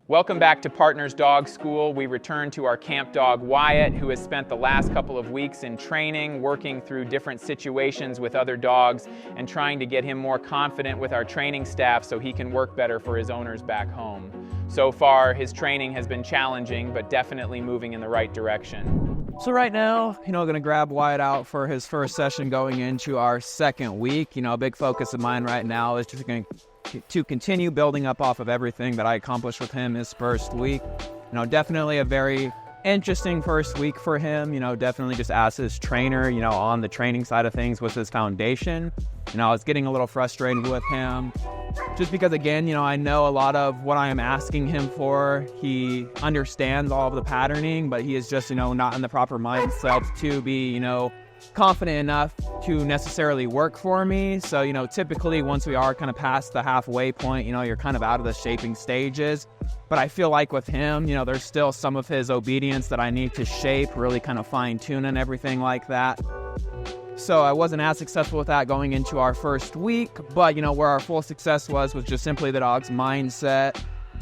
Welcome back to Partners Dog School. We return to our camp dog Wyatt, who has spent the last couple of weeks in training, working through different situations with other dogs and trying to get him more confident with our training staff so he can work better for his owners back home. So far, his training has been challenging, but definitely moving in the right direction. So right now, going to grab Wyatt out for his first session going into our second week. A big focus of mine right now is just going to continue building up off of everything that I accomplished with him his first week. Definitely a very interesting first week for him. Definitely just as his trainer, on the training side of things with his foundation. I was getting a little frustrated with him just because, again, I know a lot of what I am asking him for. He understands all of the patterning, but he is just, not in the proper mindset to be, confident enough to necessarily work for me. So, typically once we are kind of past the halfway point, you're kind of out of the shaping stages. But I feel like with him, there's still some of his obedience that I need to shape, really kind of fine tune and everything like that. So I wasn't as successful with that going into our first week, but where our full success was just simply the dog's mindset.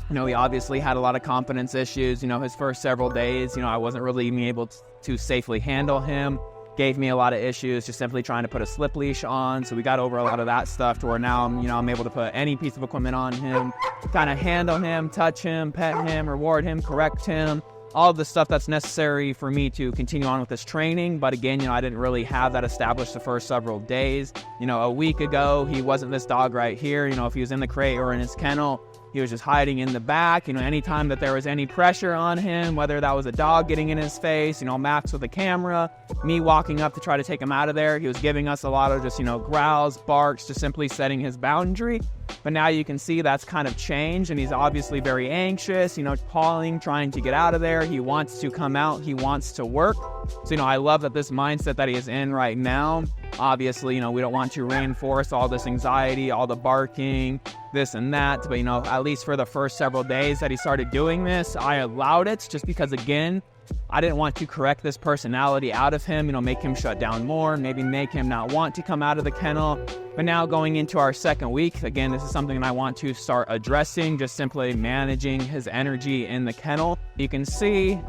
He obviously had a lot of confidence issues. His first several days, I wasn't really even able to safely handle him. Gave me a lot of issues just simply trying to put a slip leash on. So we got over a lot of that stuff to where now I'm able to put any piece of equipment on him, kind of handle him, touch him, pet him, reward him, correct him, all of the stuff that's necessary for me to continue on with this training. But again, I didn't really have that established the first several days. A week ago, he wasn't this dog right here. If he was in the crate or in his kennel, he was just hiding in the back. Anytime that there was any pressure on him, whether that was a dog getting in his face, Max with a camera, me walking up to try to take him out of there, he was giving us a lot of just, growls, barks, just simply setting his boundary. But now you can see that's kind of changed, and he's obviously very anxious, pawing, trying to get out of there. He wants to come out. He wants to work. So, I love that this mindset that he is in right now. Obviously, we don't want to reinforce all this anxiety, all the barking, this and that. But, at least for the first several days that he started doing this, I allowed it just because, again, I didn't want to correct this personality out of him, make him shut down more, maybe make him not want to come out of the kennel. But now going into our second week, again, this is something that I want to start addressing, just simply managing his energy in the kennel. You can see,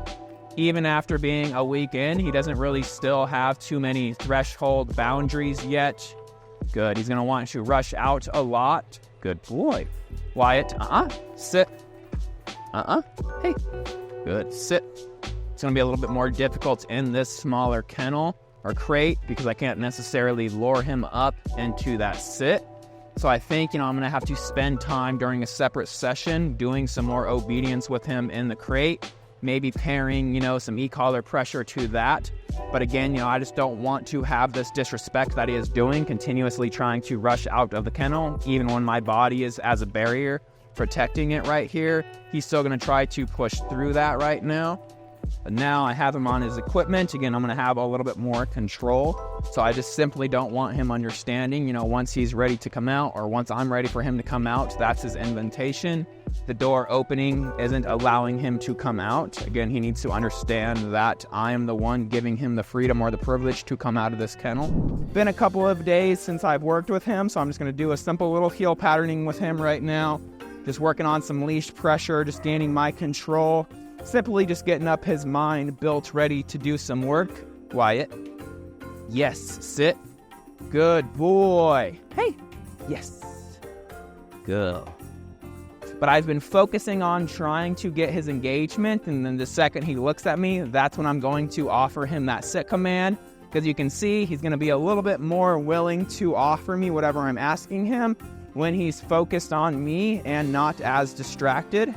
even after being a week in, he doesn't really still have too many threshold boundaries yet. Good, he's gonna want to rush out a lot. Good boy. Wyatt, sit. Hey, good, sit. It's going to be a little bit more difficult in this smaller kennel or crate because I can't necessarily lure him up into that sit. So I think, I'm going to have to spend time during a separate session doing some more obedience with him in the crate, maybe pairing, some e-collar pressure to that. But again, I just don't want to have this disrespect that he is doing, continuously trying to rush out of the kennel, even when my body is as a barrier protecting it right here. He's still going to try to push through that right now. But now I have him on his equipment. Again, I'm going to have a little bit more control. So I just simply don't want him understanding, once he's ready to come out or once I'm ready for him to come out, that's his invitation. The door opening isn't allowing him to come out. Again, he needs to understand that I am the one giving him the freedom or the privilege to come out of this kennel. Been a couple of days since I've worked with him, so I'm just going to do a simple little heel patterning with him right now. Just working on some leash pressure, just gaining my control. Simply just getting up his mind, built, ready to do some work. Wyatt. Yes, sit. Good boy. Hey. Yes. Good. But I've been focusing on trying to get his engagement, and then the second he looks at me, that's when I'm going to offer him that sit command. Because you can see he's going to be a little bit more willing to offer me whatever I'm asking him when he's focused on me and not as distracted.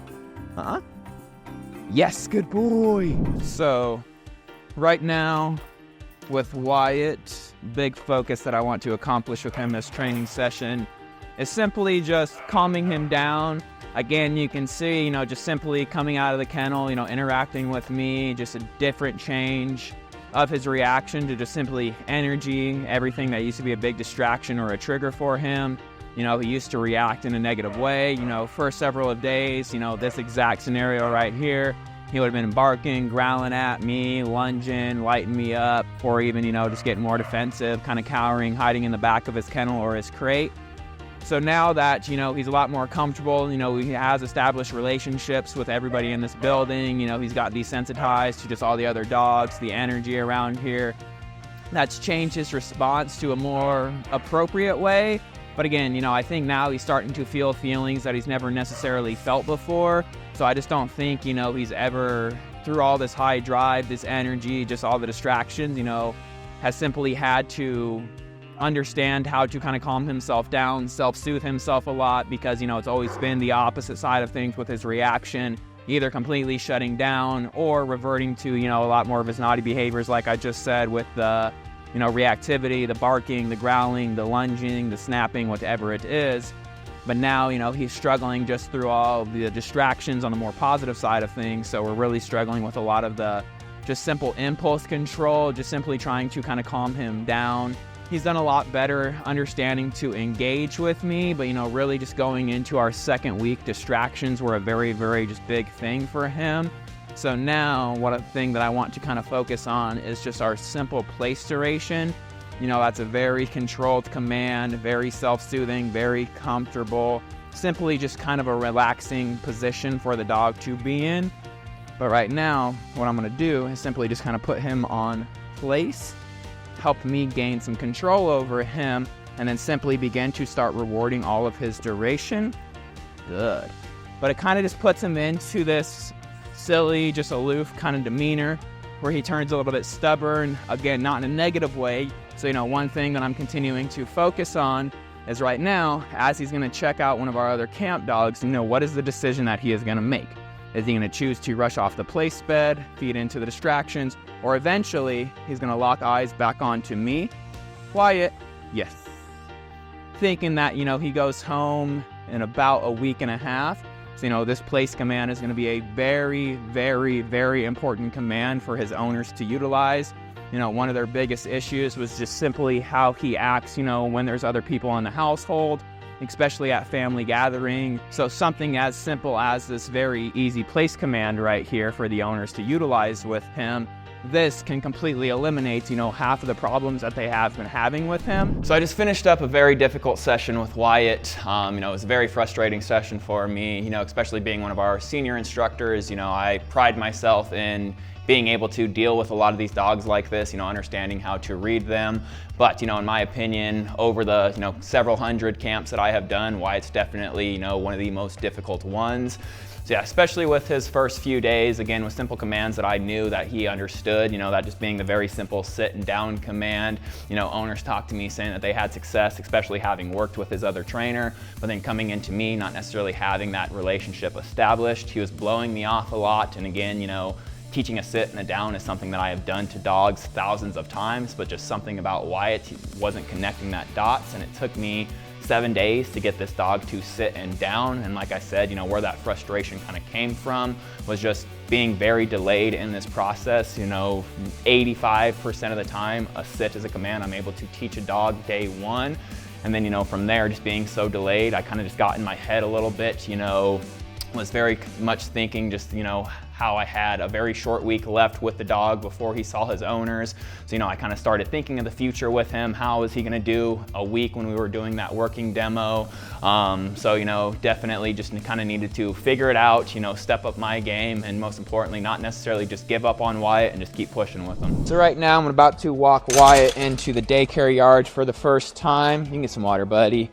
Yes, good boy. So right now with Wyatt, big focus that I want to accomplish with him this training session is simply just calming him down. Again, you can see, just simply coming out of the kennel, interacting with me, just a different change of his reaction to just simply energy, everything that used to be a big distraction or a trigger for him. He used to react in a negative way, for several days, this exact scenario right here. He would have been barking, growling at me, lunging, lighting me up, or even, just getting more defensive, kind of cowering, hiding in the back of his kennel or his crate. So now that, he's a lot more comfortable, he has established relationships with everybody in this building, he's got desensitized to just all the other dogs, the energy around here. That's changed his response to a more appropriate way. But again, I think now he's starting to feel feelings that he's never necessarily felt before. So I just don't think, he's ever, through all this high drive, this energy, just all the distractions, has simply had to understand how to kind of calm himself down, self-soothe himself a lot, because, it's always been the opposite side of things with his reaction, either completely shutting down or reverting to, a lot more of his naughty behaviors, like I just said, with the, reactivity, the barking, the growling, the lunging, the snapping, whatever it is. But now, he's struggling just through all the distractions on the more positive side of things. So we're really struggling with a lot of the just simple impulse control, just simply trying to kind of calm him down. He's done a lot better understanding to engage with me, but, really just going into our second week, distractions were a very, very just big thing for him. So now one thing that I want to kind of focus on is just our simple place duration. That's a very controlled command, very self-soothing, very comfortable, simply just kind of a relaxing position for the dog to be in. But right now, what I'm gonna do is simply just kind of put him on place, help me gain some control over him, and then simply begin to start rewarding all of his duration. Good. But it kind of just puts him into this silly, just aloof kind of demeanor where he turns a little bit stubborn, again, not in a negative way. So, one thing that I'm continuing to focus on is right now, as he's gonna check out one of our other camp dogs, what is the decision that he is gonna make? Is he gonna choose to rush off the place bed, feed into the distractions, or eventually he's gonna lock eyes back onto me? Wyatt, yes. Thinking that, he goes home in about a week and a half. So, this place command is gonna be a very, very, very important command for his owners to utilize. One of their biggest issues was just simply how he acts, when there's other people in the household, especially at family gathering. So something as simple as this very easy place command right here for the owners to utilize with him, this can completely eliminate, half of the problems that they have been having with him. So I just finished up a very difficult session with Wyatt. It was a very frustrating session for me, especially being one of our senior instructors. I pride myself in being able to deal with a lot of these dogs like this, understanding how to read them. But, in my opinion, over the, several hundred camps that I have done, Wyatt's definitely, one of the most difficult ones. So yeah, especially with his first few days, again, with simple commands that I knew that he understood, that just being the very simple sit and down command. Owners talked to me saying that they had success, especially having worked with his other trainer, but then coming into me, not necessarily having that relationship established. He was blowing me off a lot, and again, teaching a sit and a down is something that I have done to dogs thousands of times, but just something about Wyatt, he wasn't connecting that dots, and it took me 7 days to get this dog to sit and down. And like I said, where that frustration kind of came from was just being very delayed in this process. 85% of the time, a sit is a command I'm able to teach a dog day one. And then, from there, just being so delayed, I kind of just got in my head a little bit, was very much thinking just, how I had a very short week left with the dog before he saw his owners. So, I kind of started thinking of the future with him. How is he gonna do a week when we were doing that working demo? So, definitely just kind of needed to figure it out, step up my game, and most importantly, not necessarily just give up on Wyatt and just keep pushing with him. So right now I'm about to walk Wyatt into the daycare yard for the first time. You can get some water, buddy.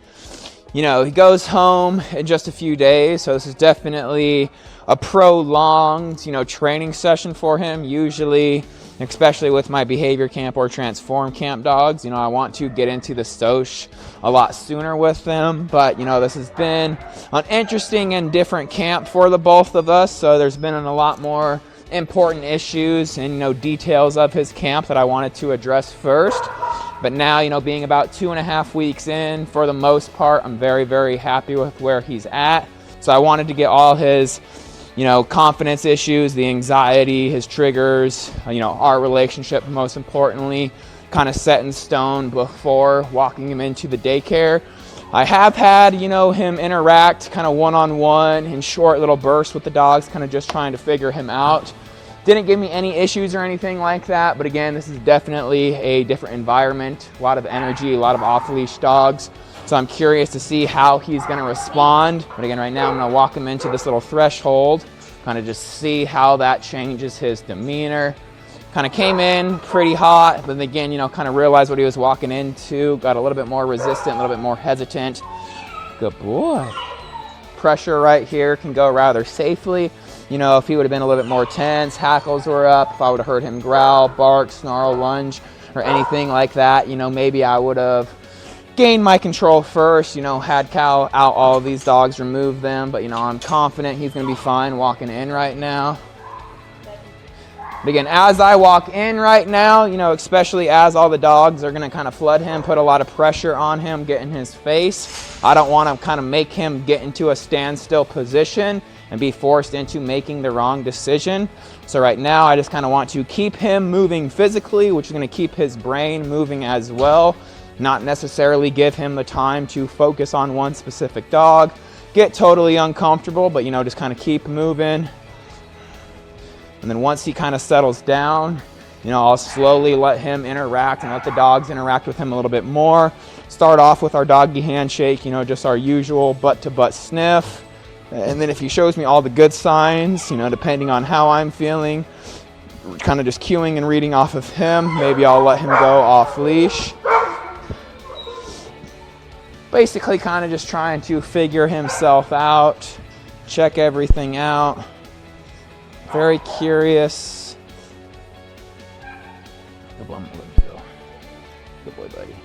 He goes home in just a few days, so this is definitely a prolonged, training session for him. Usually, especially with my behavior camp or transform camp dogs, I want to get into the stosh a lot sooner with them. But, this has been an interesting and different camp for the both of us, so there's been a lot more important issues and, details of his camp that I wanted to address first. But now, being about 2.5 weeks in, for the most part, I'm very, very happy with where he's at. So I wanted to get all his, confidence issues, the anxiety, his triggers, our relationship, most importantly, kind of set in stone before walking him into the daycare. I have had, him interact kind of one-on-one in short little bursts with the dogs, kind of just trying to figure him out. Didn't give me any issues or anything like that, but again, this is definitely a different environment, a lot of energy, a lot of off-leash dogs. So I'm curious to see how he's going to respond. But again, right now I'm going to walk him into this little threshold, kind of just see how that changes his demeanor. Kind of came in pretty hot, but then again, you know, kind of realized what he was walking into, got a little bit more resistant, a little bit more hesitant. Good boy. Pressure right here can go rather safely. You know, if he would have been a little bit more tense, hackles were up, if I would have heard him growl, bark, snarl, lunge, or anything like that, you know, maybe I would have gained my control first, you know, had Cal out all of these dogs, remove them, but you know, I'm confident he's gonna be fine walking in right now. But again, as I walk in right now, you know, especially as all the dogs are gonna kind of flood him, put a lot of pressure on him, get in his face. I don't wanna kind of make him get into a standstill position and be forced into making the wrong decision. So right now, I just kind of want to keep him moving physically, which is gonna keep his brain moving as well. Not necessarily give him the time to focus on one specific dog, get totally uncomfortable, but you know, just kind of keep moving. And then once he kind of settles down, you know, I'll slowly let him interact and let the dogs interact with him a little bit more. Start off with our doggy handshake, you know, just our usual butt-to-butt sniff. And then if he shows me all the good signs, you know, depending on how I'm feeling, kind of just cueing and reading off of him, maybe I'll let him go off leash. Basically kind of just trying to figure himself out, check everything out. Very curious. Good boy, good boy, buddy.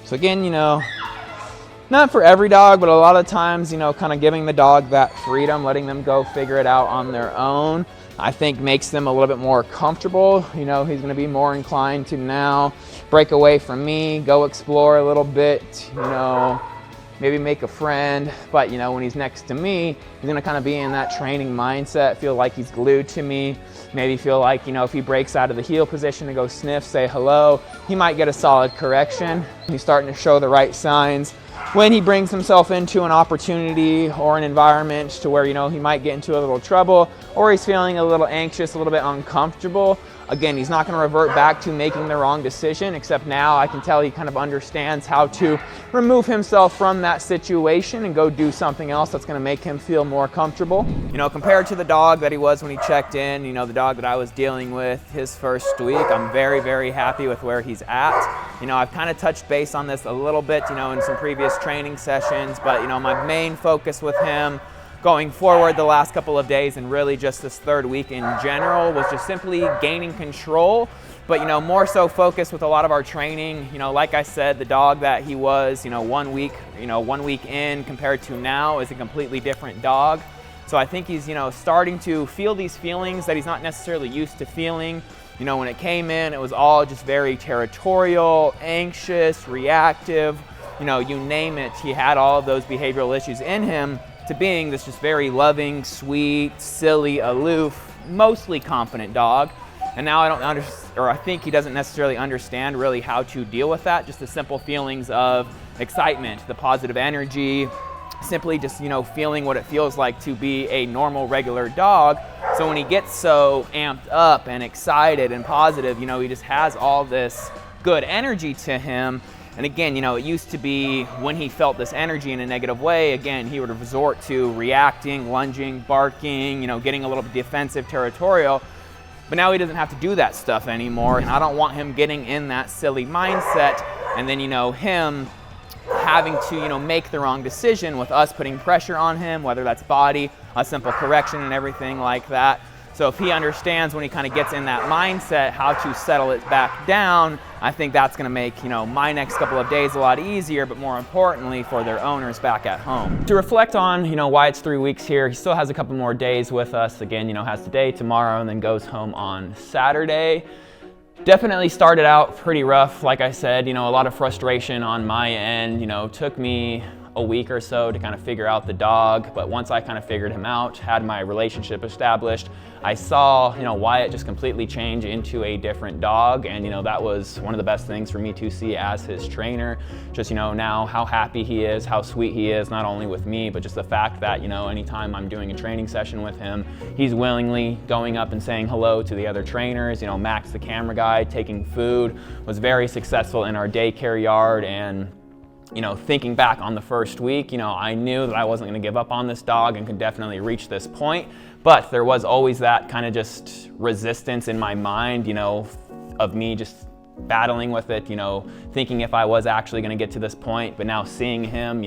So again, you know, not for every dog, but a lot of times, you know, kind of giving the dog that freedom, letting them go figure it out on their own, I think makes them a little bit more comfortable. You know, he's going to be more inclined to now break away from me, go explore a little bit, you know, maybe make a friend. But, you know, when he's next to me, he's going to kind of be in that training mindset, feel like he's glued to me, maybe feel like, you know, if he breaks out of the heel position to go sniff, say hello, he might get a solid correction. He's starting to show the right signs. When he brings himself into an opportunity or an environment to where, you know, he might get into a little trouble or he's feeling a little anxious, a little bit uncomfortable, again, he's not going to revert back to making the wrong decision, except now I can tell he kind of understands how to remove himself from that situation and go do something else that's going to make him feel more comfortable. You know, compared to the dog that he was when he checked in, you know, the dog that I was dealing with his first week, I'm very, very happy with where he's at. You know, I've kind of touched base on this a little bit, you know, in some previous training sessions, but, you know, my main focus with him going forward the last couple of days and really just this third week in general was just simply gaining control, but, you know, more so focused with a lot of our training. You know, like I said, the dog that he was, you know, 1 week in compared to now is a completely different dog. So I think he's, you know, starting to feel these feelings that he's not necessarily used to feeling. You know, when it came in, it was all just very territorial, anxious, reactive, you know, you name it. He had all of those behavioral issues in him, to being this just very loving, sweet, silly, aloof, mostly confident dog. And now I think he doesn't necessarily understand really how to deal with that, just the simple feelings of excitement, the positive energy, simply just, you know, feeling what it feels like to be a normal, regular dog. So when he gets so amped up and excited and positive, you know, he just has all this good energy to him. And again, you know, it used to be when he felt this energy in a negative way, again, he would resort to reacting, lunging, barking, you know, getting a little bit defensive, territorial. But now he doesn't have to do that stuff anymore. And I don't want him getting in that silly mindset and then, you know, him having to, you know, make the wrong decision with us putting pressure on him, whether that's body, a simple correction and everything like that. So if he understands when he kind of gets in that mindset how to settle it back down, I think that's going to make, you know, my next couple of days a lot easier, but more importantly for their owners back at home. To reflect on, you know, Wyatt's 3 weeks here, he still has a couple more days with us. Again, you know, has today, tomorrow, and then goes home on Saturday. Definitely started out pretty rough. Like I said, you know, a lot of frustration on my end. You know, took me a week or so to kind of figure out the dog, but once I kind of figured him out, had my relationship established, I saw, Wyatt just completely change into a different dog, and that was one of the best things for me to see as his trainer. Just now how happy he is, how sweet he is, not only with me, but just the fact that anytime I'm doing a training session with him, he's willingly going up and saying hello to the other trainers. Max, the camera guy, taking food, was very successful in our daycare yard. And thinking back on the first week, I knew that I wasn't going to give up on this dog and could definitely reach this point. But there was always that kind of just resistance in my mind, of me just battling with it, thinking if I was actually going to get to this point. But now seeing him,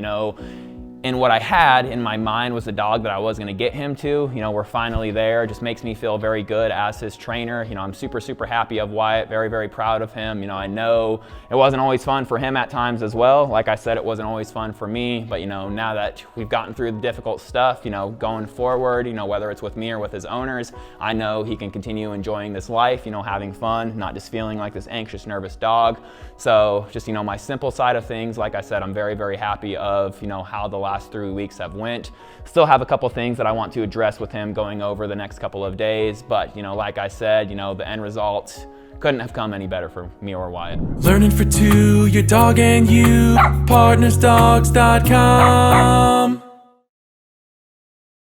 and what I had in my mind was the dog that I was going to get him to. We're finally there. It just makes me feel very good as his trainer. I'm super, super happy of Wyatt, very, very proud of him. I know it wasn't always fun for him at times as well. Like I said, it wasn't always fun for me, but now that we've gotten through the difficult stuff, going forward, whether it's with me or with his owners, I know he can continue enjoying this life, having fun, not just feeling like this anxious, nervous dog. So just, my simple side of things, like I said, I'm very, very happy of, how the last 3 weeks have went. Still have a couple things that I want to address with him going over the next couple of days, but like I said, the end result couldn't have come any better for me or Wyatt. Learning for two, your dog and you, PartnersDogs.com.